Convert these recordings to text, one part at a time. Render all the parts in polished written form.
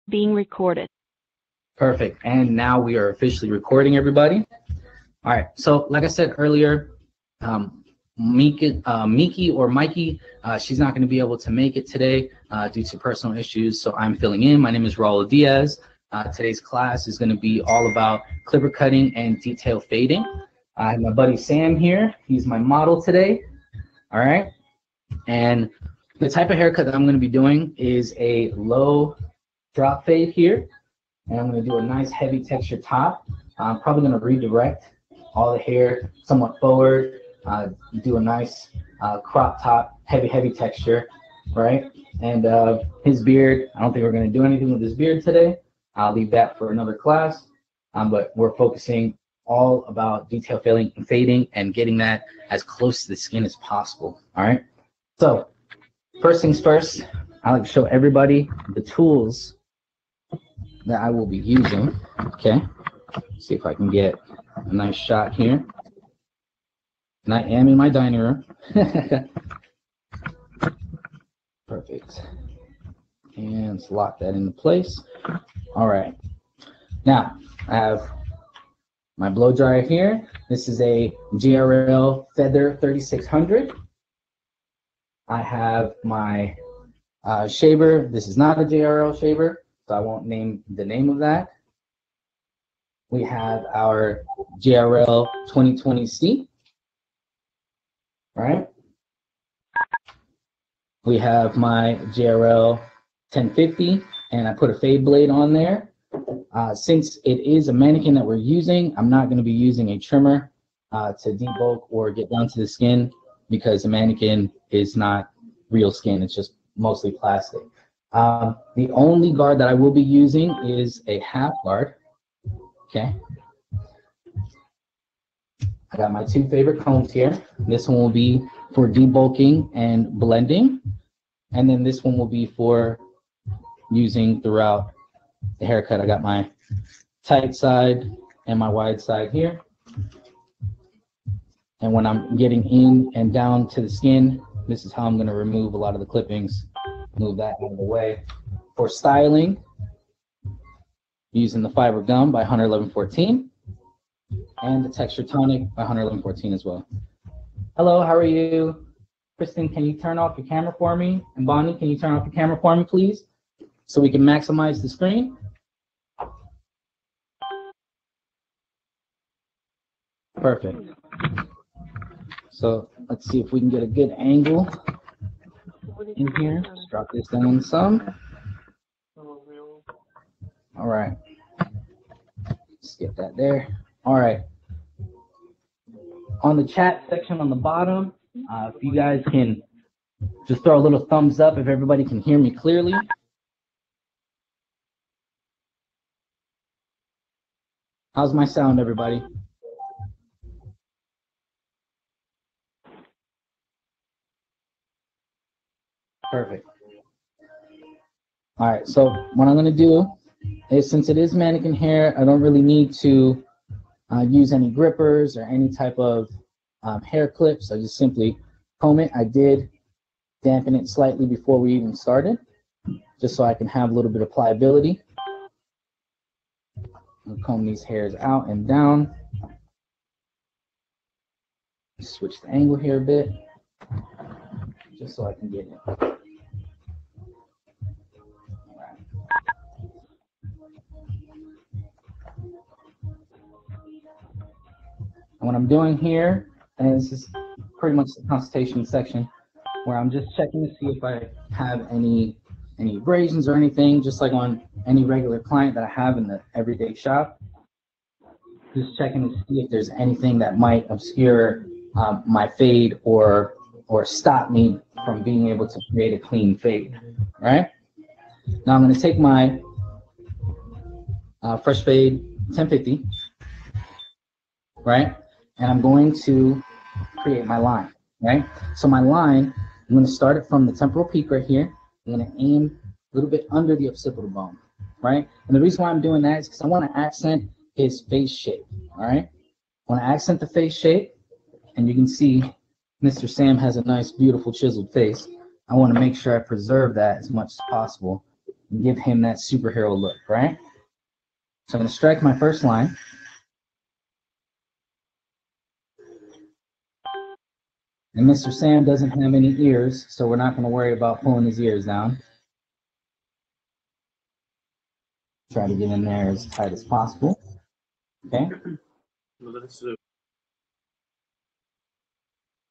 being recorded. Perfect. And now we are officially recording, everybody. All right. So, like I said earlier, Miki or Mikey, she's not going to be able to make it today due to personal issues. So I'm filling in. My name is Raul Diaz. Today's class is going to be all about clipper cutting and detail fading. I have my buddy Sam here. He's my model today. All right. And the type of haircut that I'm going to be doing is a low drop fade here. And I'm going to do a nice heavy texture top. I'm probably going to redirect all the hair somewhat forward, do a nice crop top, heavy texture, right? And his beard, I don't think we're going to do anything with his beard today. I'll leave that for another class. But we're focusing all about detail fading and getting that as close to the skin as possible, all right? So first things first, I like to show everybody the tools that I will be using. Okay, see if I can get a nice shot here. And I am in my dining room. Perfect. And let's lock that into place. All right. Now I have my blow dryer here. This is a GRL Feather 3600. I have my shaver. This is not a JRL shaver, so I won't name the name of that. We have our JRL 2020C, right? We have my JRL 1050, and I put a fade blade on there. Since it is a mannequin that we're using, I'm not going to be using a trimmer to debulk or get down to the skin because the mannequin is not real skin. It's just mostly plastic. The only guard that I will be using is a half guard. Okay. I got my two favorite combs here. This one will be for debulking and blending. And then this one will be for using throughout the haircut. I got my tight side and my wide side here. And when I'm getting in and down to the skin, this is how I'm going to remove a lot of the clippings, move that out of the way. For styling, using the Fiber Gum by Hunter 1114 and the Texture Tonic by Hunter 1114 as well. Hello, how are you? Kristen, can you turn off your camera for me? And Bonnie, can you turn off your camera for me, please? So we can maximize the screen. Perfect. So let's see if we can get a good angle in here. Let's drop this down some. All right. Let's get that there. All right. On the chat section on the bottom, if you guys can just throw a little thumbs up if everybody can hear me clearly. How's my sound, everybody? Perfect. All right, so what I'm going to do is, since it is mannequin hair, I don't really need to use any grippers or any type of hair clips. I just simply comb it. I did dampen it slightly before we even started, just so I can have a little bit of pliability. I'll comb these hairs out and down. Switch the angle here a bit, just so I can get it. And what I'm doing here, and this is pretty much the consultation section, where I'm just checking to see if I have any abrasions or anything, just like on any regular client that I have in the everyday shop. Just checking to see if there's anything that might obscure my fade or stop me from being able to create a clean fade, right? Now I'm going to take my Fresh Fade 1050, right? And I'm going to create my line, right? So my line, I'm going to start it from the temporal peak right here. I'm going to aim a little bit under the occipital bone, right? And the reason why I'm doing that is because I want to accent his face shape, all right? I want to accent the face shape, and you can see Mr. Sam has a nice, beautiful, chiseled face. I want to make sure I preserve that as much as possible. and give him that superhero look, right? So I'm going to strike my first line. And Mr. Sam doesn't have any ears, so we're not going to worry about pulling his ears down. Try to get in there as tight as possible. Okay?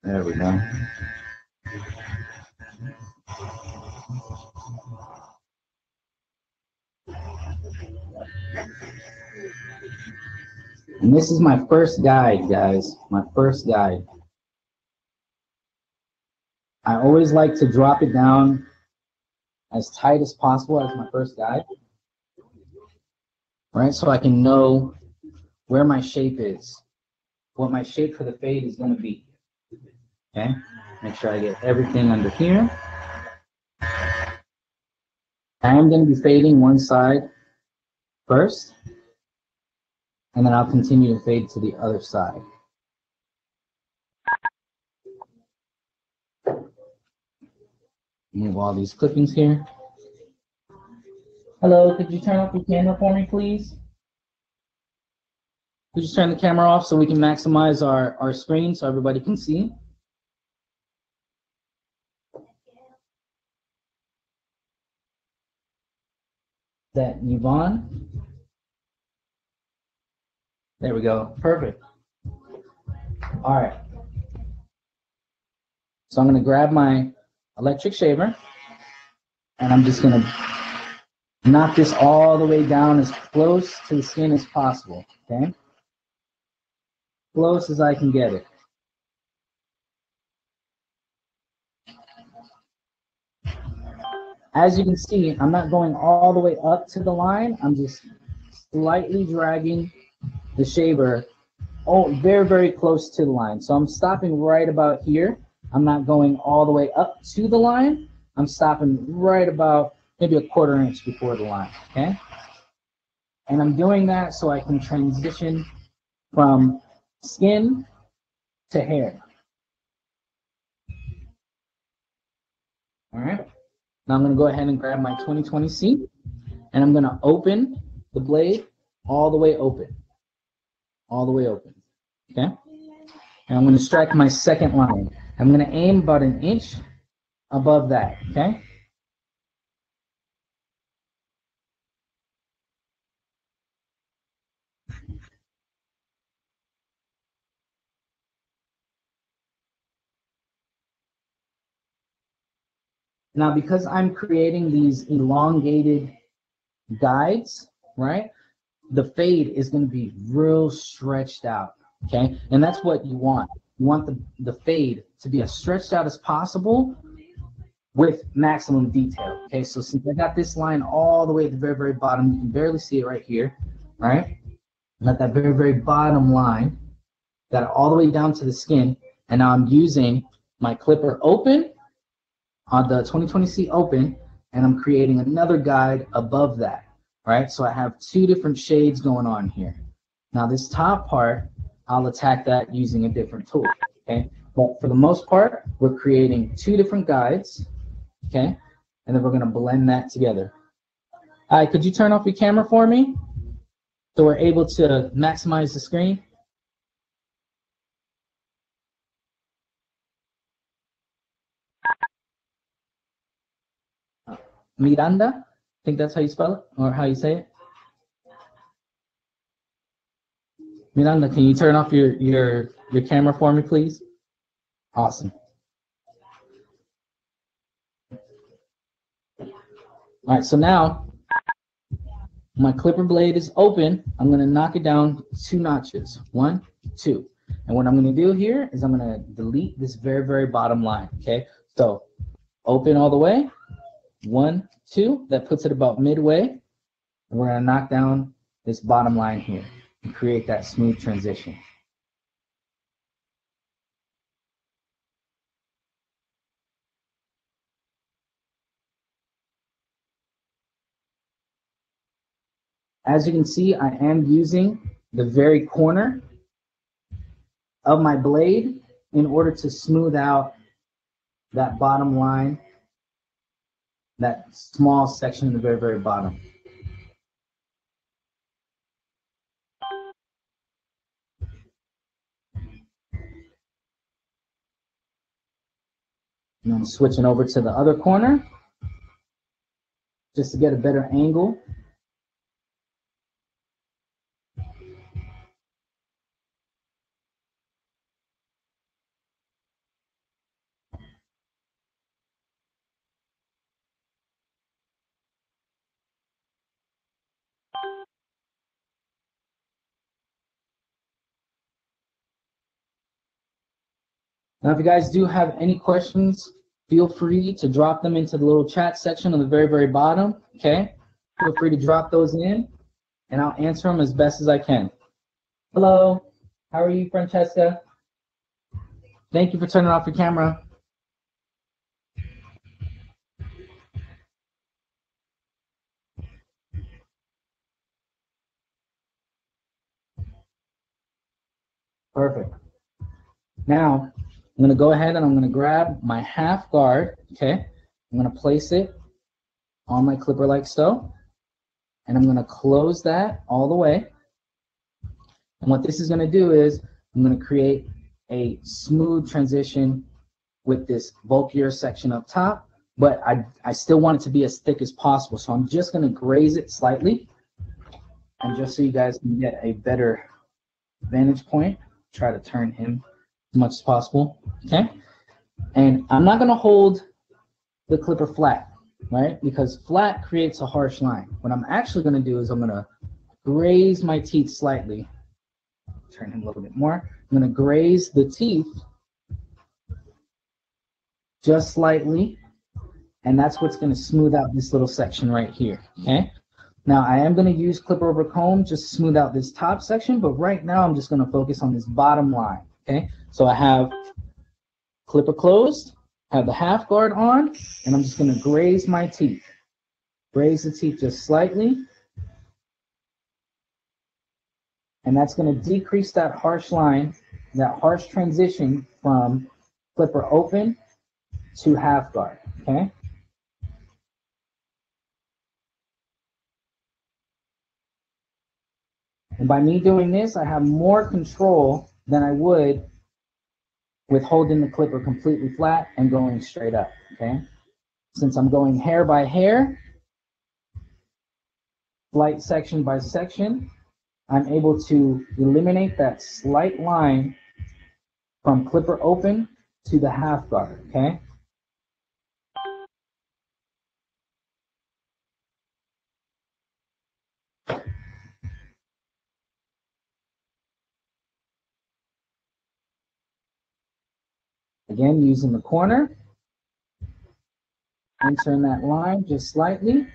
There we go. And this is my first guide, guys. My first guide. I always like to drop it down as tight as possible as my first guide. Right? So I can know where my shape is, what my shape for the fade is going to be. Okay? Make sure I get everything under here. I am going to be fading one side first, and then I'll continue to fade to the other side. Move all these clippings here. Hello, could you turn off your camera for me, please? Could you turn the camera off so we can maximize our screen so everybody can see? Is that Yvonne? There we go. Perfect. All right. So I'm going to grab my electric shaver, and I'm just going to knock this all the way down as close to the skin as possible. Okay? Close as I can get it. As you can see, I'm not going all the way up to the line. I'm just slightly dragging the shaver very, very close to the line. So I'm stopping right about here. I'm not going all the way up to the line. I'm stopping right about maybe a quarter inch before the line, okay? And I'm doing that so I can transition from skin to hair. All right? Now I'm going to go ahead and grab my 2020C, and I'm going to open the blade all the way open. All the way open. Okay? And I'm going to strike my second line. I'm going to aim about an inch above that. Okay? Now, because I'm creating these elongated guides, right? The fade is going to be real stretched out, okay? And that's what you want. You want the fade to be as stretched out as possible with maximum detail, okay? So since I got this line all the way at the very, very bottom, you can barely see it right here, right? I'm at that very, very bottom line, got it all the way down to the skin, and now I'm using my clipper open on the 2020C open, and I'm creating another guide above that, right? So I have two different shades going on here. Now this top part, I'll attack that using a different tool, okay? But for the most part, we're creating two different guides, okay? And then we're gonna blend that together. All right, could you turn off your camera for me so we're able to maximize the screen? Miranda, I think that's how you spell it, or how you say it. Miranda, can you turn off your camera for me, please? Awesome. All right, so now my clipper blade is open. I'm going to knock it down 2 notches. 1, 2. And what I'm going to do here is I'm going to delete this very, very bottom line, okay? So open all the way. 1, 2. That puts it about midway. And we're going to knock down this bottom line here and create that smooth transition. As you can see, I am using the very corner of my blade in order to smooth out that bottom line that small section in the very, very bottom. And I'm switching over to the other corner just to get a better angle. Now, if you guys do have any questions, feel free to drop them into the little chat section on the very, very bottom, okay? Feel free to drop those in, and I'll answer them as best as I can. Hello, how are you, Francesca? Thank you for turning off your camera. Perfect. Now, I'm gonna go ahead and I'm gonna grab my half guard, okay? I'm gonna place it on my clipper like so, and I'm gonna close that all the way. And what this is gonna do is, I'm gonna create a smooth transition with this bulkier section up top, but I still want it to be as thick as possible. So I'm just gonna graze it slightly, and just so you guys can get a better vantage point, try to turn him as much as possible, okay? And I'm not gonna hold the clipper flat, right? Because flat creates a harsh line. What I'm actually gonna do is I'm gonna graze my teeth slightly. Turn him a little bit more. I'm gonna graze the teeth just slightly, and that's what's gonna smooth out this little section right here, okay? Now I am gonna use clipper over comb just to smooth out this top section, but right now I'm just gonna focus on this bottom line, okay? So I have clipper closed, have the half guard on, and I'm just gonna graze my teeth. Graze the teeth just slightly, and that's gonna decrease that harsh line, that harsh transition from clipper open to half guard, okay? And by me doing this, I have more control than I would with holding the clipper completely flat and going straight up, okay? Since I'm going hair by hair, slight section by section, I'm able to eliminate that slight line from clipper open to the half guard, okay? Again, using the corner, entering that line just slightly.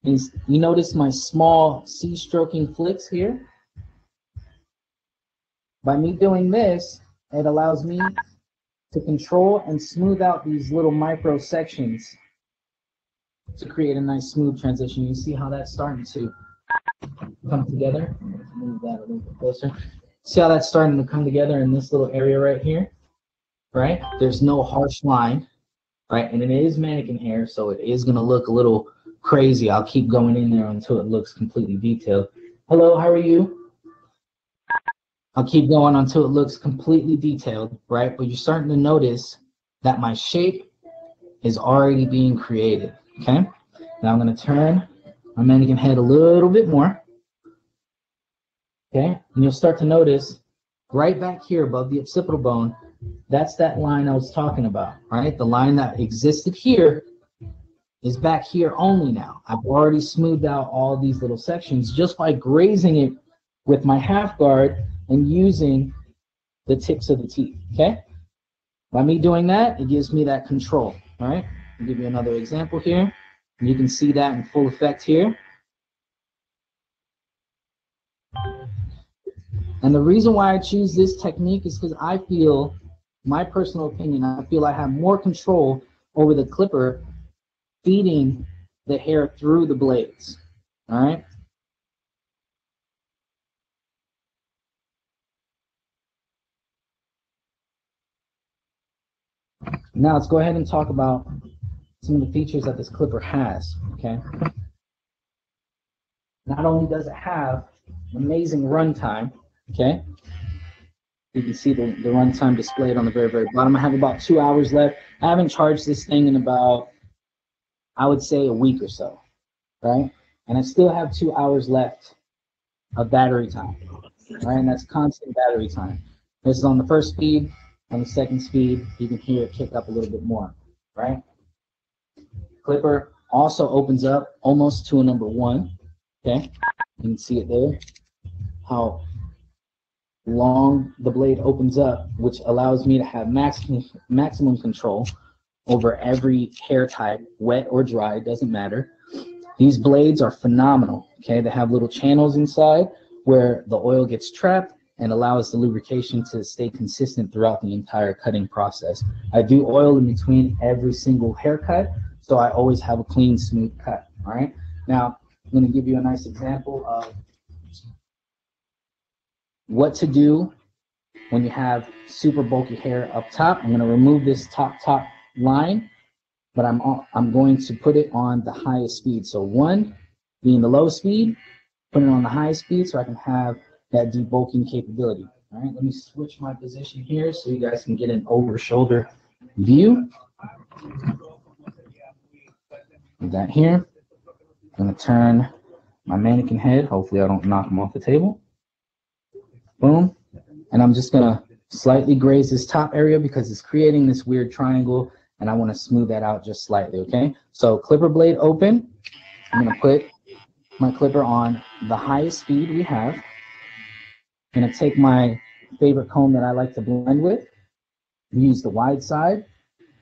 You notice my small C-stroking flicks here? By me doing this, it allows me to control and smooth out these little micro sections to create a nice smooth transition. You see how that's starting to come together? Move that a little bit closer. See how that's starting to come together in this little area right here, right? There's no harsh line, right? And it is mannequin hair, so it is gonna look a little crazy. I'll keep going in there until it looks completely detailed. Hello, how are you? I'll keep going until it looks completely detailed, right? But you're starting to notice that my shape is already being created, okay? Now I'm gonna turn my mannequin head a little bit more, okay? And you'll start to notice right back here above the occipital bone, that's that line I was talking about, right? The line that existed here is back here only now. I've already smoothed out all these little sections just by grazing it with my half guard and using the tips of the teeth, okay? By me doing that, it gives me that control, all right? I'll give you another example here. You can see that in full effect here. And the reason why I choose this technique is because I feel, my personal opinion, I feel I have more control over the clipper feeding the hair through the blades, all right? Now let's go ahead and talk about some of the features that this clipper has, okay? Not only does it have amazing runtime, okay? You can see the runtime displayed on the very, very bottom. I have about 2 hours left. I haven't charged this thing in about, I would say, a week or so, right? And I still have 2 hours left of battery time, right? And that's constant battery time. This is on the first speed. On the second speed, you can hear it kick up a little bit more, right? Clipper also opens up almost to a number 1, okay? You can see it there, how long the blade opens up, which allows me to have maximum control over every hair type, wet or dry, doesn't matter. These blades are phenomenal, okay? They have little channels inside where the oil gets trapped and allows the lubrication to stay consistent throughout the entire cutting process. I do oil in between every single haircut, so I always have a clean, smooth cut, all right? Now, I'm gonna give you a nice example of what to do when you have super bulky hair up top. I'm gonna remove this top line, but I'm going to put it on the highest speed. So 1 being the low speed, put it on the high speed so I can have that debulking capability. All right, let me switch my position here so you guys can get an over-shoulder view. With that here, I'm gonna turn my mannequin head. Hopefully I don't knock them off the table. Boom. And I'm just gonna slightly graze this top area because it's creating this weird triangle and I wanna smooth that out just slightly, okay? So clipper blade open. I'm gonna put my clipper on the highest speed we have. I'm gonna take my favorite comb that I like to blend with, use the wide side,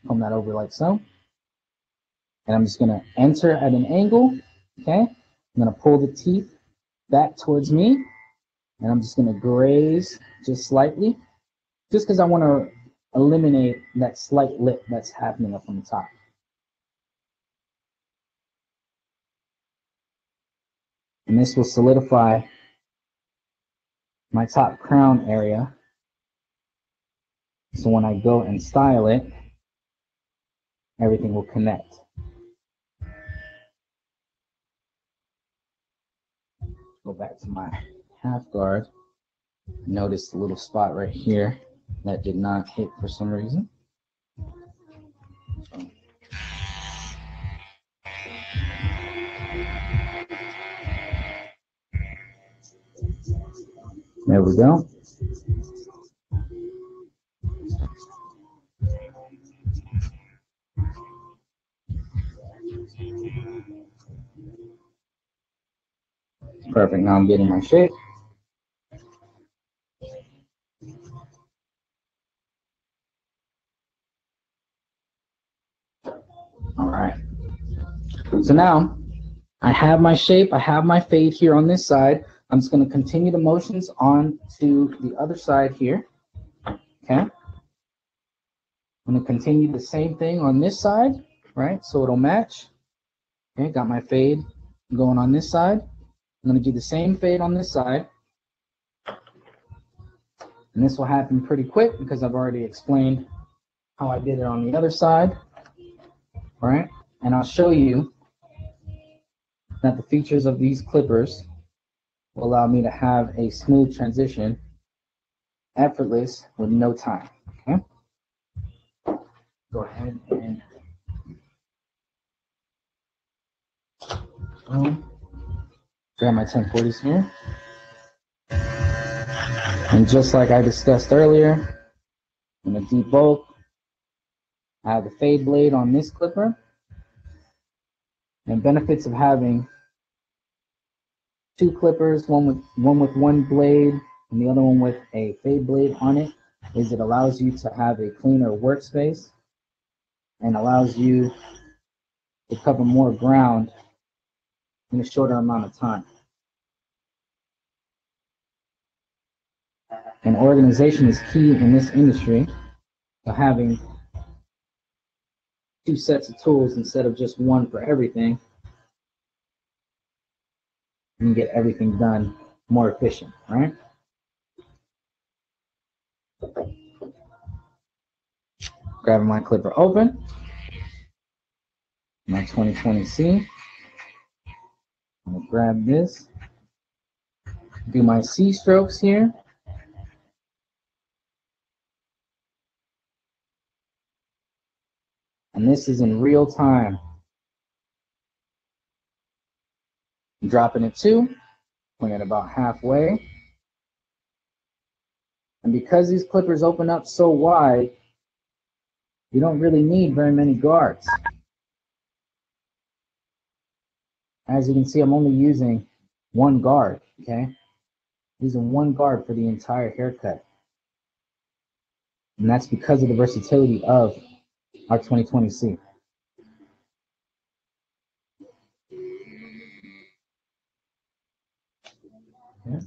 comb that over like so. And I'm just gonna enter at an angle, okay? I'm gonna pull the teeth back towards me, and I'm just gonna graze just slightly, just because I wanna eliminate that slight lip that's happening up on the top. And this will solidify my top crown area. So when I go and style it, everything will connect. Go back to my half guard. Notice the little spot right here that did not hit for some reason. There we go. Perfect. Now I'm getting my shape. All right. So now I have my shape. I have my fade here on this side. I'm just going to continue the motions on to the other side here. Okay. I'm going to continue the same thing on this side, right? So it'll match. Okay. Got my fade going on this side. I'm going to do the same fade on this side. And this will happen pretty quick because I've already explained how I did it on the other side. All right. And I'll show you that the features of these clippers will allow me to have a smooth transition, effortless, with no time. Okay. Go ahead and grab my 1040s here. And just like I discussed earlier, I'm going to debulk. I have the fade blade on this clipper. And benefits of having 2 clippers, one with one blade and the other one with a fade blade on it, is it allows you to have a cleaner workspace and allows you to cover more ground in a shorter amount of time. And organization is key in this industry. So having 2 sets of tools instead of just one for everything, you can get everything done more efficient, right? Grabbing my clipper open, my 2020C. I'm gonna grab this, do my C strokes here. And this is in real time. I'm dropping it 2, putting it about halfway. And because these clippers open up so wide, you don't really need very many guards. As you can see, I'm only using 1 guard, okay? Using 1 guard for the entire haircut. And that's because of the versatility of our 2020C. Okay.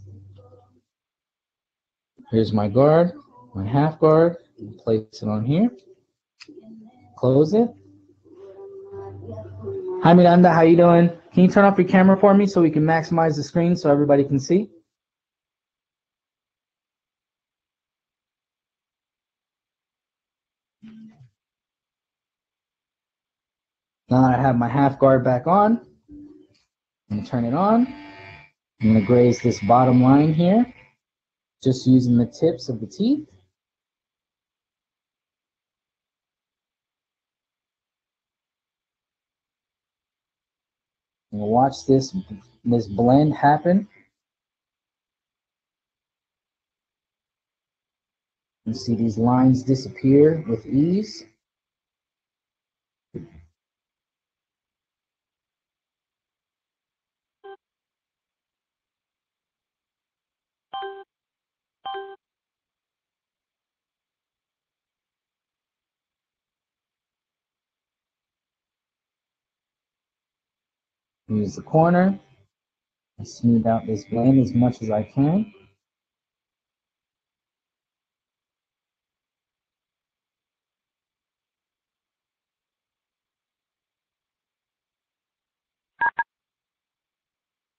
Here's my guard, my half guard. Place it on here. Close it. Hi Miranda, how you doing? Can you turn off your camera for me so we can maximize the screen so everybody can see? Now that I have my half guard back on, I'm gonna turn it on. I'm gonna graze this bottom line here, just using the tips of the teeth. And watch this blend happen. You see these lines disappear with ease. Use the corner and smooth out this blend as much as I can.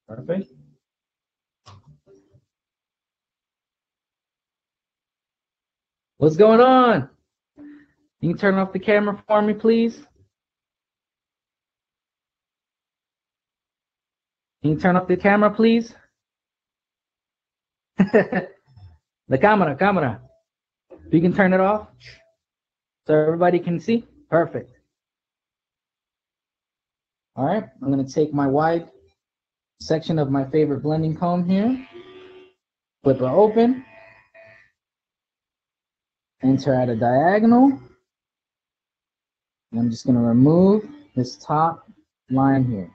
Perfect. What's going on? Can you turn off the camera for me, please? Can you turn off the camera, please? The camera. You can turn it off so everybody can see. Perfect. All right, I'm going to take my wide section of my favorite blending comb here, flip it open, enter at a diagonal, and I'm just going to remove this top line here.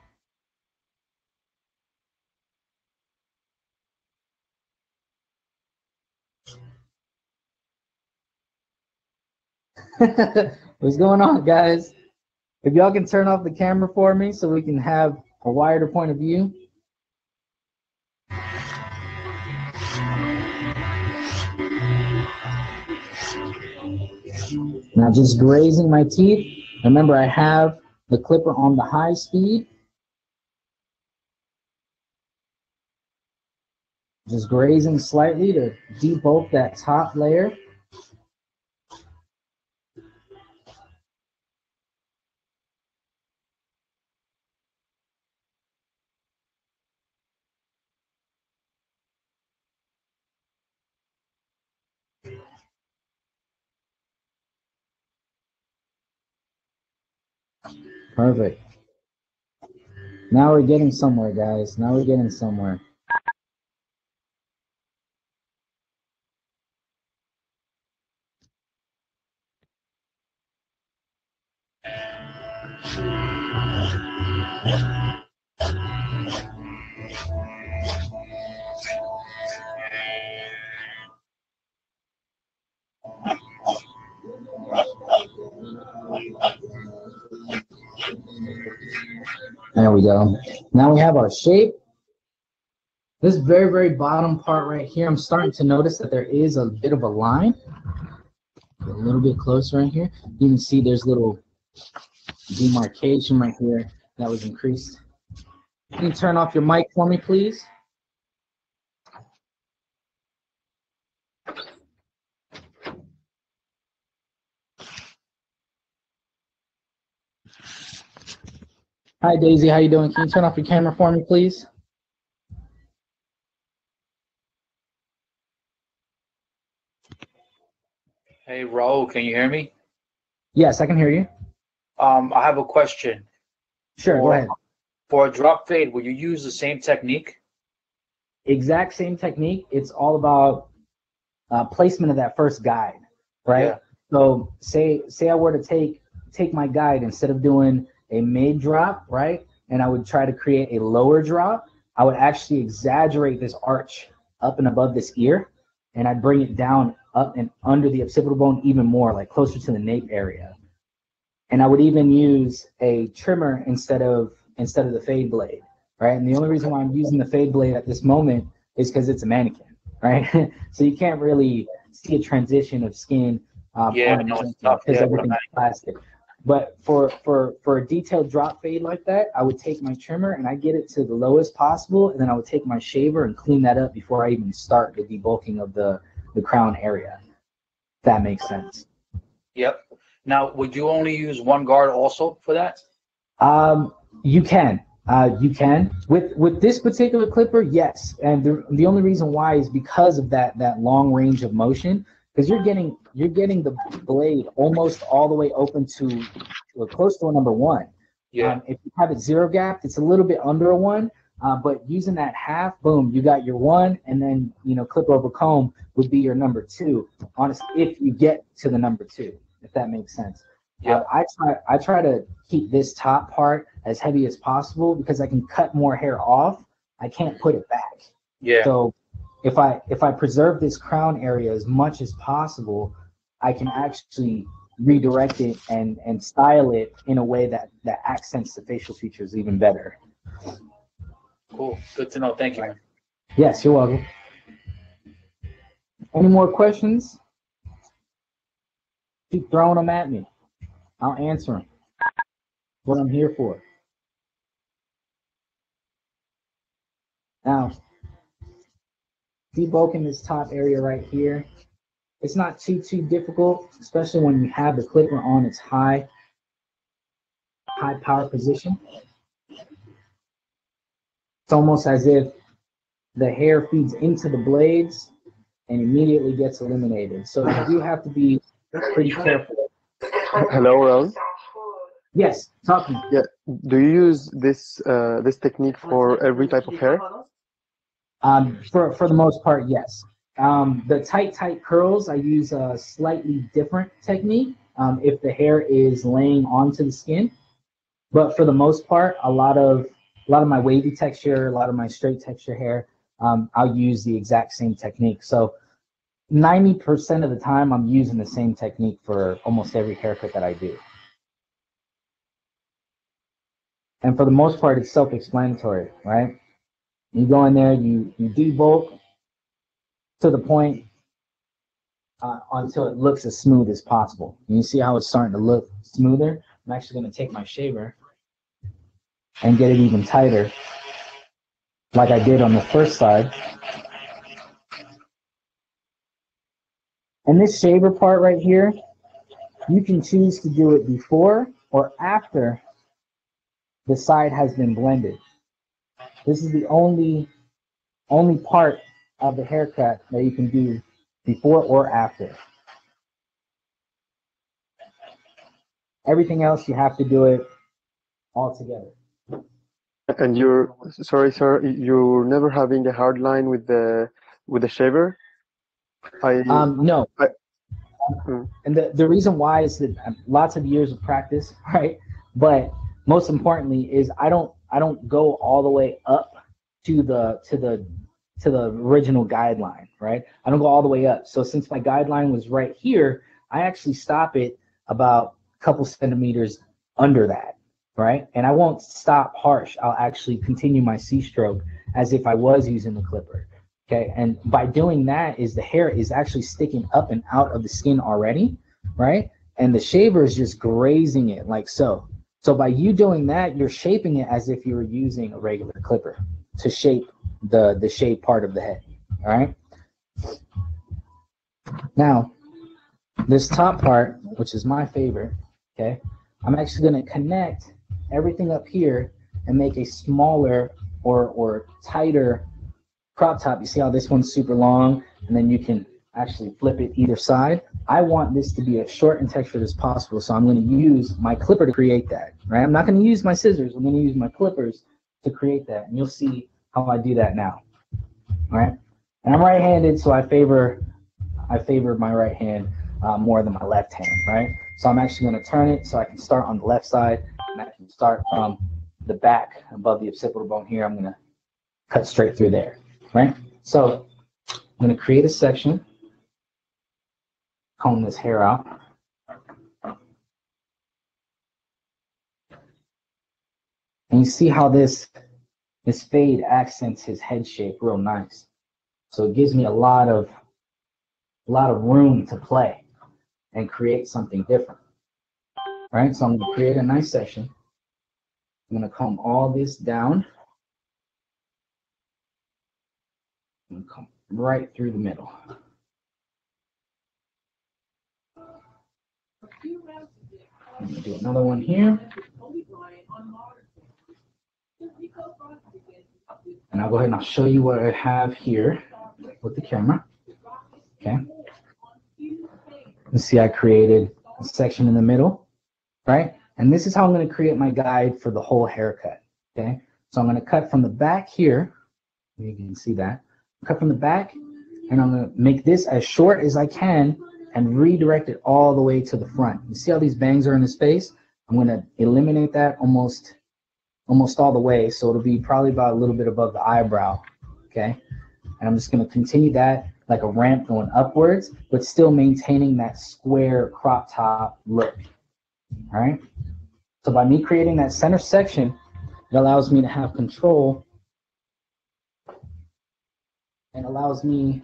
What's going on, guys? If y'all can turn off the camera for me so we can have a wider point of view. Now just grazing my teeth. Remember, I have the clipper on the high speed. Just grazing slightly to debulk that top layer. Perfect. Now we're getting somewhere, guys. Now we're getting somewhere. There we go. Now we have our shape. This very, very bottom part right here, I'm starting to notice that there is a bit of a line. A little bit closer right here. You can see there's little demarcation right here that was increased. Can you turn off your mic for me, please? Hi, Daisy. How you doing? Can you turn off your camera for me, please? Hey, Raul, can you hear me? Yes, I can hear you. I have a question. Sure, go For ahead. for a drop fade, will you use the same technique? Exact same technique. It's all about placement of that first guide, right? Yeah. So say I were to take my guide instead of doing a mid drop, right? And I would try to create a lower drop. I would actually exaggerate this arch up and above this ear, and I'd bring it down up and under the occipital bone even more, like closer to the nape area. And I would even use a trimmer instead of the fade blade, right? And the only reason why I'm using the fade blade at this moment is because it's a mannequin, right? So you can't really see a transition of skin Yeah, on I a know it's mannequin tough. because Yeah, with a everything's plastic. But for a detailed drop fade like that, I would take my trimmer and I get it to the lowest possible, and then I would take my shaver and clean that up before I even start the debulking of the crown area. If that makes sense. Yep. Now, would you only use one guard also for that? Um, you can. You can with this particular clipper, yes. And the only reason why is because of that long range of motion, because you're getting the blade almost all the way open to close to a number one. Yeah. If you have it zero gap, it's a little bit under a one. But using that half, boom, you got your one, and then clip over comb would be your number two. Honestly, if you get to the number two, if that makes sense. Yep. I try to keep this top part as heavy as possible because I can cut more hair off. I can't put it back. Yeah. So if I preserve this crown area as much as possible, I can actually redirect it and style it in a way that accents the facial features even better. Cool. Good to know. Thank you, man. Yes, you're welcome. Any more questions? Keep throwing them at me. I'll answer them. What I'm here for. Now, debulking this top area right here, it's not too difficult, especially when you have the clipper on its high power position. It's almost as if the hair feeds into the blades and immediately gets eliminated. So you do have to be pretty careful. Hello, Raul. Yes, talk to me. Yeah. Do you use this technique for every type of hair? For the most part, yes. The tight curls, I use a slightly different technique if the hair is laying onto the skin. But for the most part, a lot of my wavy texture, a lot of my straight texture hair, I'll use the exact same technique. So 90% of the time, I'm using the same technique for almost every haircut that I do. And for the most part, it's self-explanatory, right? You go in there, you debulk to the point until it looks as smooth as possible. And you see how it's starting to look smoother? I'm actually going to take my shaver and get it even tighter, like I did on the first side. And this shaver part right here, you can choose to do it before or after the side has been blended. This is the only part of the haircut that you can do before or after. Everything else, you have to do it all together. And you're sorry, sir. You're never having a hard line with the shaver. No. I And the reason why is that lots of years of practice, right? But most importantly is I don't go all the way up to the original guideline, right? I don't go all the way up. So since my guideline was right here, I actually stop it about a couple centimeters under that, right? And I won't stop harsh. I'll actually continue my C stroke as if I was using the clipper. Okay, and by doing that is the hair is actually sticking up and out of the skin already, right? And the shaver is just grazing it like so. So by you doing that, you're shaping it as if you were using a regular clipper to shape the shape part of the head, all right? Now, this top part, which is my favorite, okay, I'm actually going to connect everything up here and make a smaller or tighter crop top. You see how this one's super long, and then you can actually flip it either side. I want this to be as short and textured as possible, so I'm going to use my clipper to create that, right? I'm not going to use my scissors. I'm going to use my clippers to create that, and you'll see how I do that now, all right? And I'm right-handed, so I favor my right hand more than my left hand, right? So I'm actually going to turn it so I can start on the left side, and I can start from the back above the occipital bone here. I'm going to cut straight through there, right? So I'm going to create a section, comb this hair out. And you see how this fade accents his head shape real nice. So it gives me a lot of room to play and create something different. All right, so I'm going to create a nice section. I'm going to comb all this down. I'm going to come right through the middle. I'm going to do another one here. And I'll go ahead and I'll show you what I have here with the camera. Okay. You see I created a section in the middle, right? And this is how I'm going to create my guide for the whole haircut. Okay. So I'm going to cut from the back here. You can see that. Cut from the back, and I'm going to make this as short as I can and redirect it all the way to the front. You see how these bangs are in the space? I'm going to eliminate that almost all the way, so it'll be probably about a little bit above the eyebrow, okay? And I'm just going to continue that like a ramp going upwards, but still maintaining that square crop top look, all right? So by me creating that center section, it allows me to have control and allows me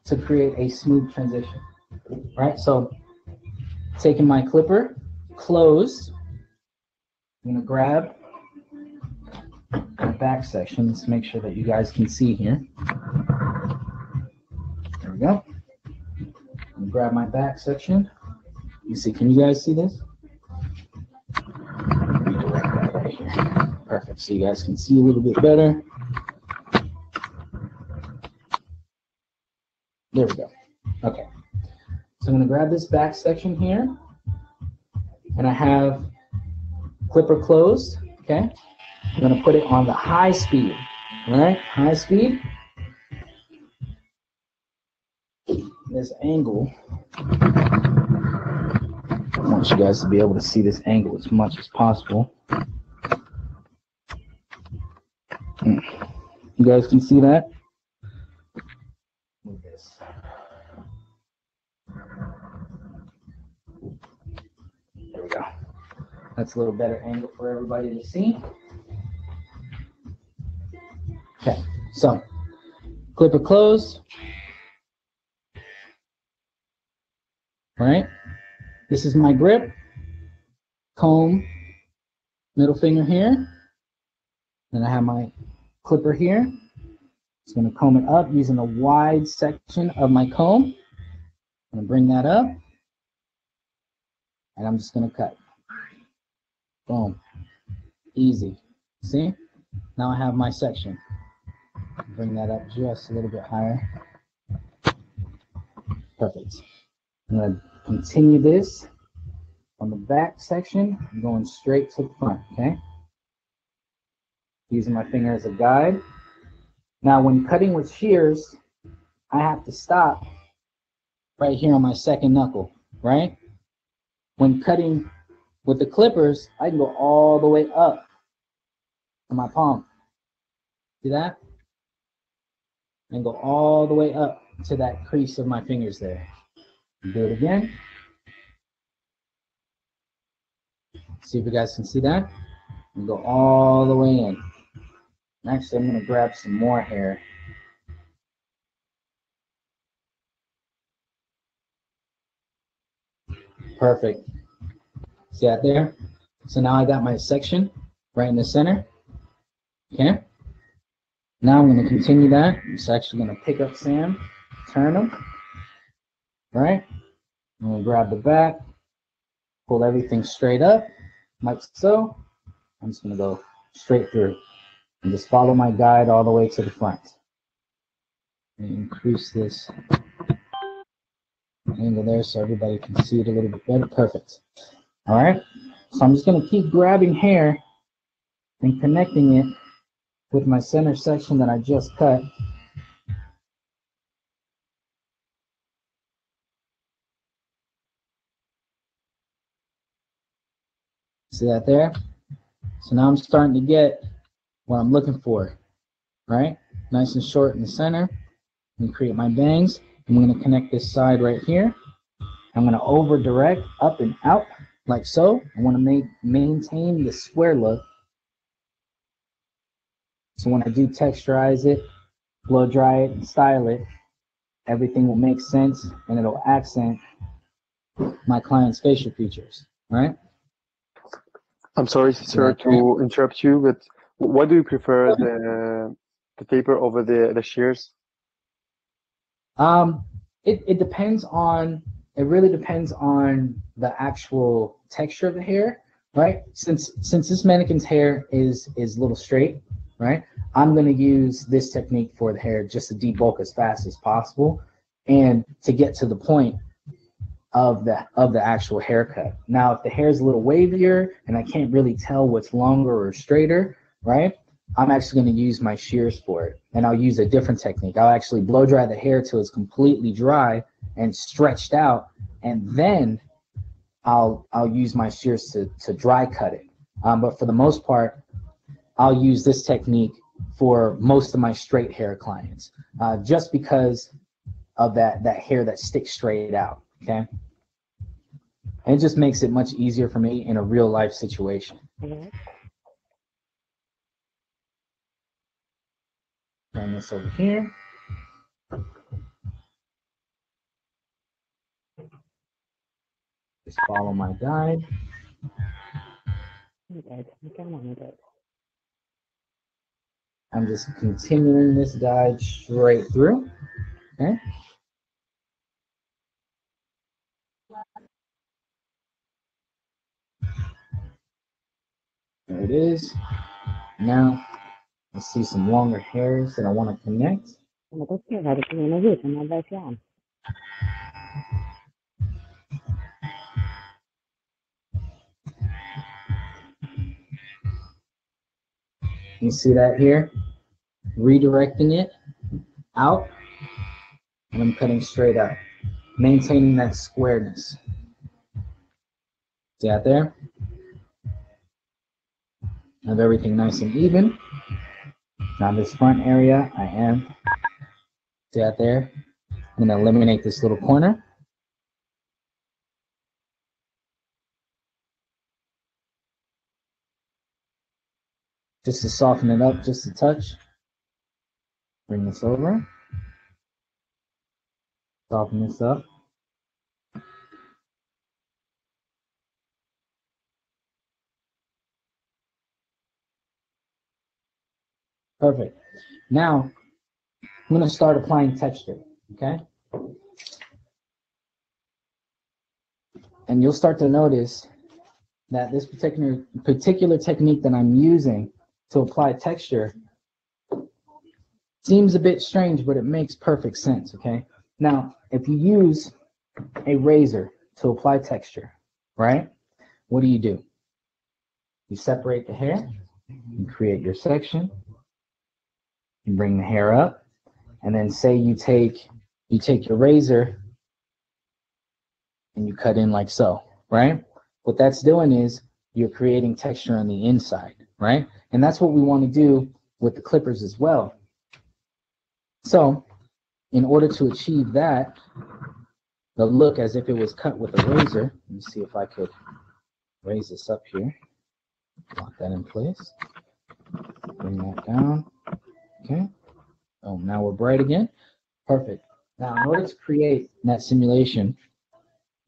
to create a smooth transition, right? So taking my clipper, closed, I'm going to grab the back section. Let's make sure that you guys can see here. There we go. Grab my back section. You see, can you guys see this? Redirect that right here. Perfect. So you guys can see a little bit better. There we go. Okay. So I'm going to grab this back section here. And I have clipper closed. Okay. I'm going to put it on the high speed. All right. High speed. This angle. I want you guys to be able to see this angle as much as possible. You guys can see that? Move this. There we go. That's a little better angle for everybody to see. Okay, so clipper closed. All right, this is my grip. Comb, middle finger here. Then I have my clipper here. Just going to comb it up using a wide section of my comb. I'm going to bring that up. And I'm just going to cut. Boom. Easy. See? Now I have my section. Bring that up just a little bit higher. Perfect. I'm going to continue this on the back section. I'm going straight to the front, okay? Using my finger as a guide. Now, when cutting with shears, I have to stop right here on my second knuckle, right? When cutting with the clippers, I can go all the way up to my palm. See that? And go all the way up to that crease of my fingers there. Do it again. See if you guys can see that. And go all the way in. Next, I'm going to grab some more hair. Perfect. See that there? So now I got my section right in the center. Okay. Now I'm going to continue that. I'm just actually going to pick up Sam, turn him. Right? I'm going to grab the back. pull everything straight up, like so. I'm just gonna go straight through and just follow my guide all the way to the front. And increase this angle there so everybody can see it a little bit better. Perfect. All right. So I'm just gonna keep grabbing hair and connecting it with my center section that I just cut. See that there? So now I'm starting to get what I'm looking for, right? Nice and short in the center. And create my bangs. I'm going to connect this side right here. I'm going to over direct up and out like so. I want to maintain the square look. So when I do texturize it, blow dry it, and style it, everything will make sense and it'll accent my client's facial features, all right? I'm sorry, sir, to interrupt you, but what do you prefer, the taper over the shears? It depends on, it really depends on the actual texture of the hair, right? Since this mannequin's hair is a little straight, right? I'm gonna use this technique for the hair just to debulk as fast as possible and to get to the point of the actual haircut. Now, if the hair is a little wavier and I can't really tell what's longer or straighter, right? I'm actually going to use my shears for it, and I'll use a different technique. I'll actually blow dry the hair till it's completely dry and stretched out, and then I'll use my shears to dry cut it. But for the most part, I'll use this technique for most of my straight hair clients, just because of that hair that sticks straight out. Okay. And it just makes it much easier for me in a real life situation. Turn this over here. Just follow my guide. I'm just continuing this guide straight through. Okay. There it is. Now, I see some longer hairs that I want to connect. You see that here? Redirecting it out, and I'm cutting straight out, maintaining that squareness. See that there? I have everything nice and even. Now this front area, I am. See that there? I'm gonna eliminate this little corner. Just to soften it up just a touch. Bring this over. Soften this up. Perfect. Now, I'm going to start applying texture, okay? And you'll start to notice that this particular technique that I'm using to apply texture seems a bit strange, but it makes perfect sense, okay? Now, if you use a razor to apply texture, right? What do? You separate the hair, you create your section, you bring the hair up, and then say you take your razor and you cut in like so, right? What that's doing is you're creating texture on the inside, right? And that's what we want to do with the clippers as well. So in order to achieve that, the look as if it was cut with a razor, let me see if I could raise this up here, lock that in place, bring that down, okay. Oh, now we're bright again. Perfect. Now, in order to create that simulation,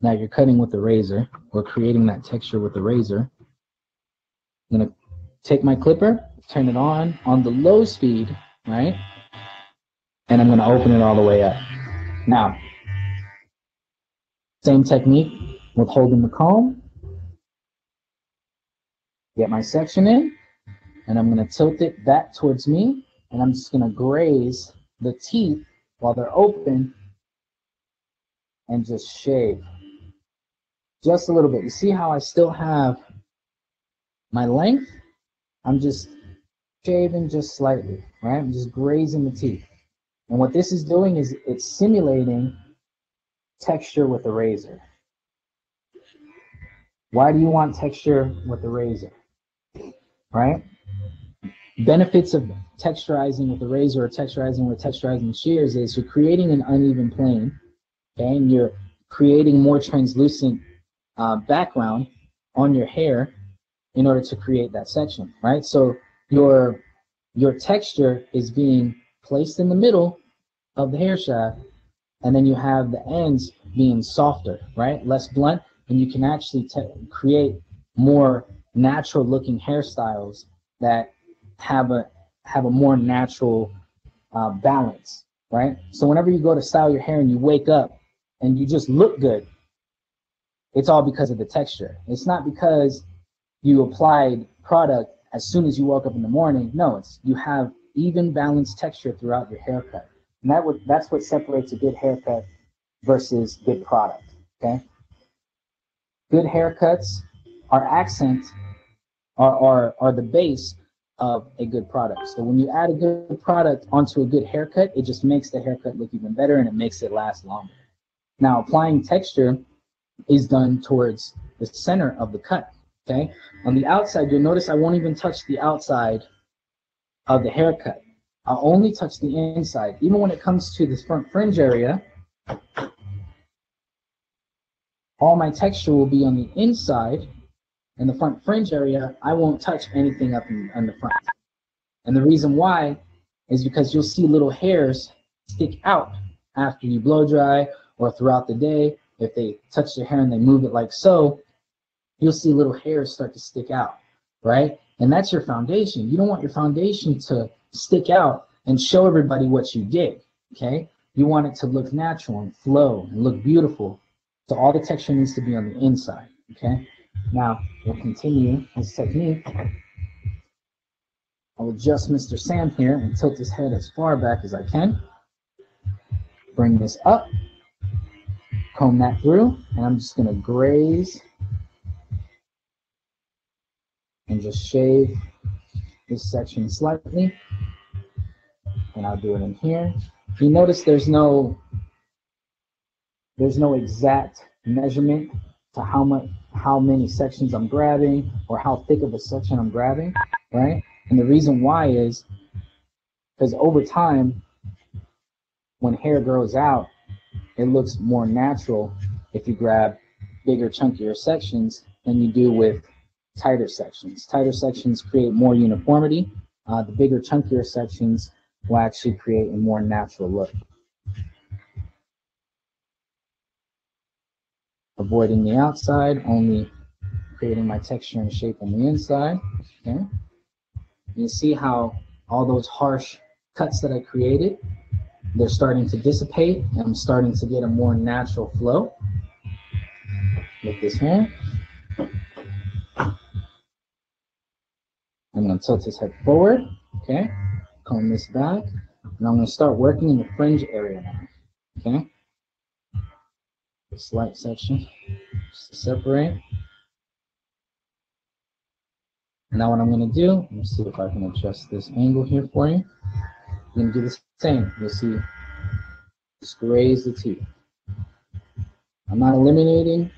now you're cutting with the razor or creating that texture with the razor. I'm going to take my clipper, turn it on the low speed, right? And I'm going to open it all the way up. Now, same technique with holding the comb. get my section in, and I'm going to tilt it back towards me, and I'm just going to graze the teeth while they're open and just shave just a little bit. You see how I still have my length? I'm just shaving just slightly, right? I'm just grazing the teeth. And what this is doing is it's simulating texture with a razor. Why do you want texture with a razor, right? Benefits of texturizing with a razor or texturizing with texturizing shears is you're creating an uneven plane, okay? And you're creating more translucent background on your hair in order to create that section, right? So your texture is being placed in the middle of the hair shaft, and then you have the ends being softer, right? Less blunt, and you can actually create more natural looking hairstyles that have a more natural balance, right? So whenever you go to style your hair and you wake up and you just look good, it's all because of the texture. It's not because you applied product as soon as you woke up in the morning. No, it's you have even balanced texture throughout your haircut. And that's what separates a good haircut versus good product, okay? Good haircuts are accent, are the base of a good product. So when you add a good product onto a good haircut, it just makes the haircut look even better and it makes it last longer. Now, applying texture is done towards the center of the cut, okay? On the outside, you'll notice I won't even touch the outside of the haircut. I'll only touch the inside. Even when it comes to this front fringe area, all my texture will be on the inside. In the front fringe area, I won't touch anything up on the front. And the reason why is because you'll see little hairs stick out after you blow dry or throughout the day. If they touch their hair and they move it like so, you'll see little hairs start to stick out, right? And that's your foundation. You don't want your foundation to stick out and show everybody what you did, okay? You want it to look natural and flow and look beautiful. So all the texture needs to be on the inside, okay? Now, we'll continue this technique. I'll adjust Mr. Sam here and tilt his head as far back as I can. Bring this up, comb that through, and I'm just gonna graze and just shave this section slightly. And I'll do it in here. You notice there's no exact measurement to how many sections I'm grabbing or how thick of a section I'm grabbing, right? And the reason why is because over time, when hair grows out, it looks more natural if you grab bigger, chunkier sections than you do with tighter sections. Tighter sections create more uniformity. The bigger, chunkier sections will actually create a more natural look. Avoiding the outside, only creating my texture and shape on the inside. Okay. You see how all those harsh cuts that I created, they're starting to dissipate, and I'm starting to get a more natural flow with this hair. I'm going to tilt his head forward, okay? Comb this back, and I'm going to start working in the fringe area now, okay? A slight section just to separate. Now what I'm going to do, let me see if I can adjust this angle here for you. I'm going to do the same. You'll see, just graze the teeth. I'm not eliminating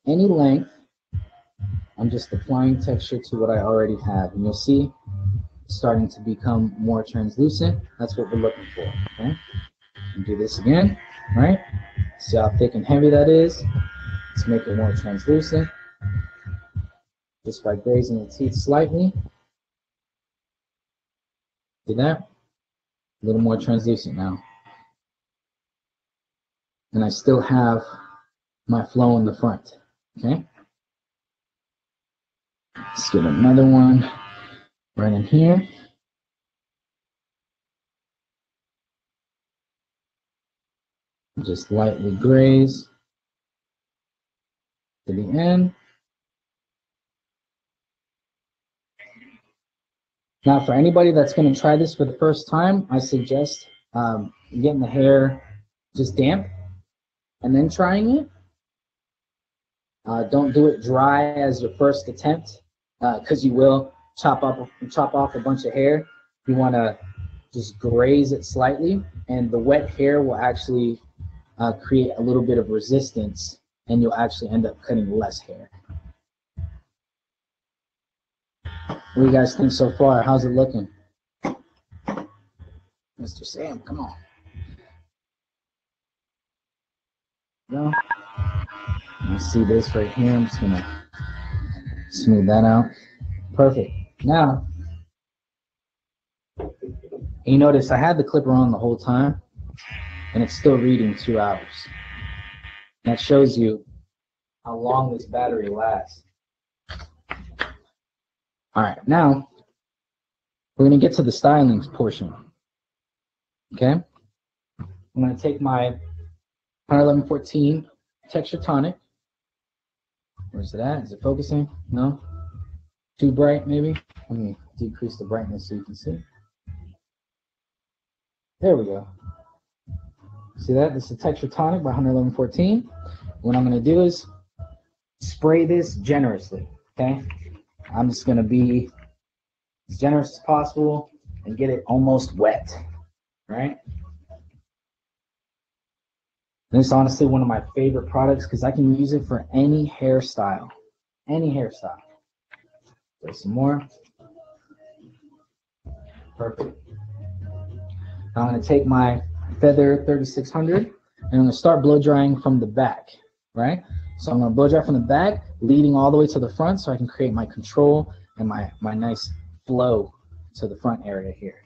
any length. I'm just applying texture to what I already have. And you'll see it's starting to become more translucent. That's what we're looking for, okay? And do this again, right? See how thick and heavy that is? Let's make it more translucent. Just by grazing the teeth slightly. See that? A little more translucent now. And I still have my flow in the front, okay? Let's get another one right in here. Just lightly graze to the end. Now, for anybody that's going to try this for the first time, I suggest getting the hair just damp and then trying it. Don't do it dry as your first attempt, because you will chop off a bunch of hair. You want to just graze it slightly, and the wet hair will actually create a little bit of resistance, and you'll actually end up cutting less hair. What do you guys think so far? How's it looking? Mr. Sam, come on. No? Let's see this right here. I'm just gonna smooth that out. Perfect. Now, you notice I had the clipper on the whole time, and it's still reading 2 hours. That shows you how long this battery lasts. All right, now we're gonna get to the styling portion. Okay, I'm gonna take my 11114 Texture Tonic. Where's it at? Is it focusing? No? Too bright, maybe? Let me decrease the brightness so you can see. There we go. See that? This is Texture Tonic by 11114. What I'm going to do is spray this generously, okay? I'm just going to be as generous as possible and get it almost wet, right? This is honestly one of my favorite products because I can use it for any hairstyle. Any hairstyle. So some more. Perfect. Now I'm going to take my Feather 3600 and I'm going to start blow drying from the back, right? So I'm going to blow dry from the back, leading all the way to the front so I can create my control and my nice flow to the front area here.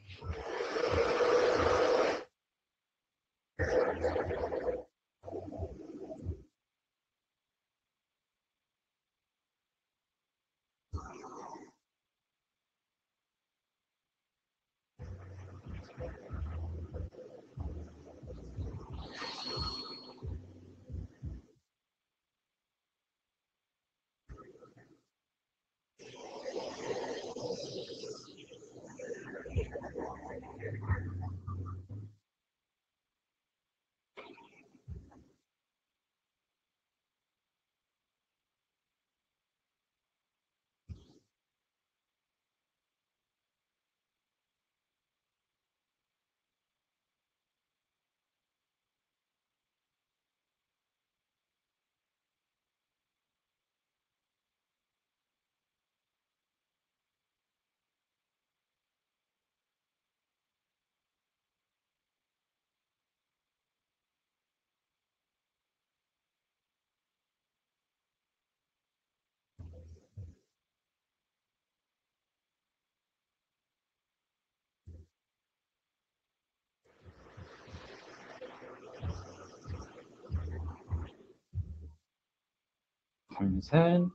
Turn his head.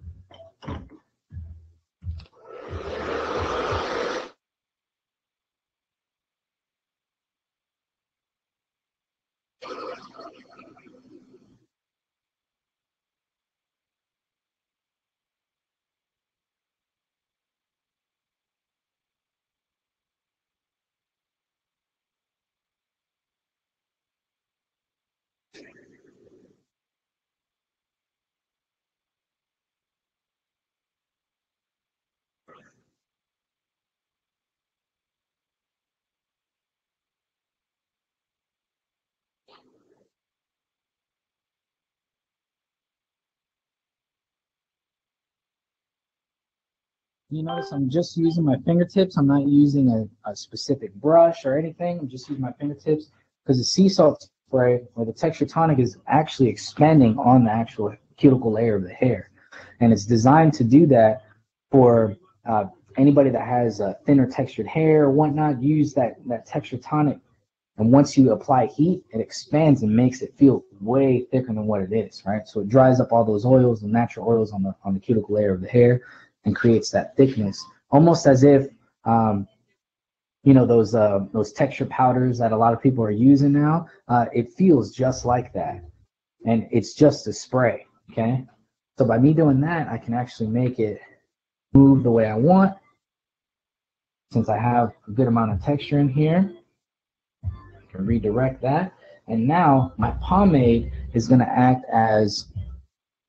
You notice I'm just using my fingertips. I'm not using a specific brush or anything. I'm just using my fingertips because the sea salt spray or the Texture Tonic is actually expanding on the actual cuticle layer of the hair. And it's designed to do that for anybody that has thinner textured hair or whatnot. Use that Texture Tonic. And once you apply heat, it expands and makes it feel way thicker than what it is, right? So it dries up all those oils, the natural oils on the cuticle layer of the hair, and creates that thickness, almost as if you know those texture powders that a lot of people are using now. It feels just like that, and it's just a spray. Okay, so by me doing that, I can actually make it move the way I want. Since I have a good amount of texture in here, I can redirect that. And now my pomade is going to act as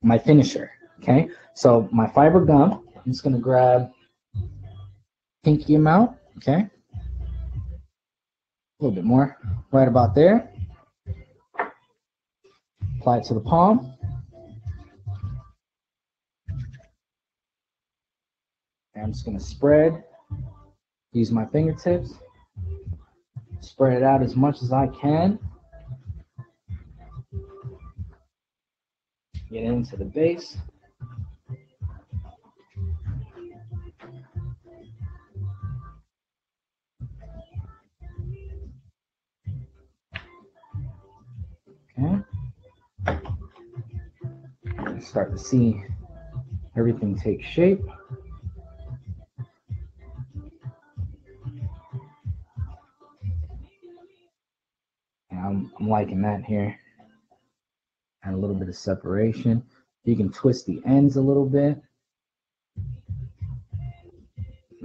my finisher. Okay, so my fiber gum, I'm just going to grab pinky amount. Okay, a little bit more, right about there. Apply it to the palm. And I'm just going to spread, use my fingertips, spread it out as much as I can. Get into the base. Okay. Start to see everything take shape. And I'm liking that here. Add a little bit of separation. You can twist the ends a little bit.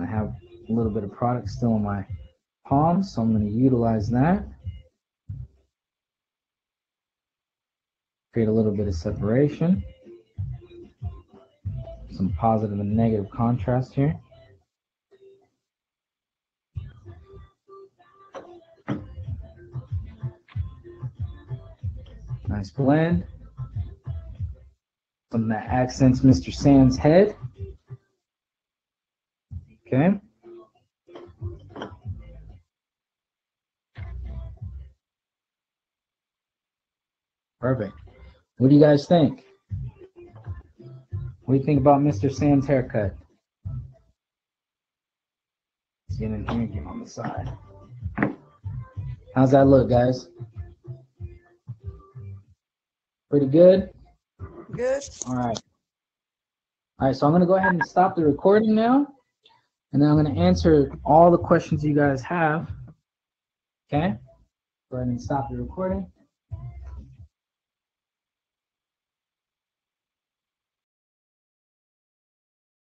I have a little bit of product still in my palm, so I'm going to utilize that. Create a little bit of separation. Some positive and negative contrast here. Nice blend. Something that accents Mr. Sand's head. Okay. Perfect. What do you guys think? What do you think about Mr. Sand's haircut? Let's get in here and get him on the side. How's that look, guys? Pretty good? Good. All right. All right, so I'm going to go ahead and stop the recording now. And then I'm going to answer all the questions you guys have. Okay? Go ahead and stop the recording.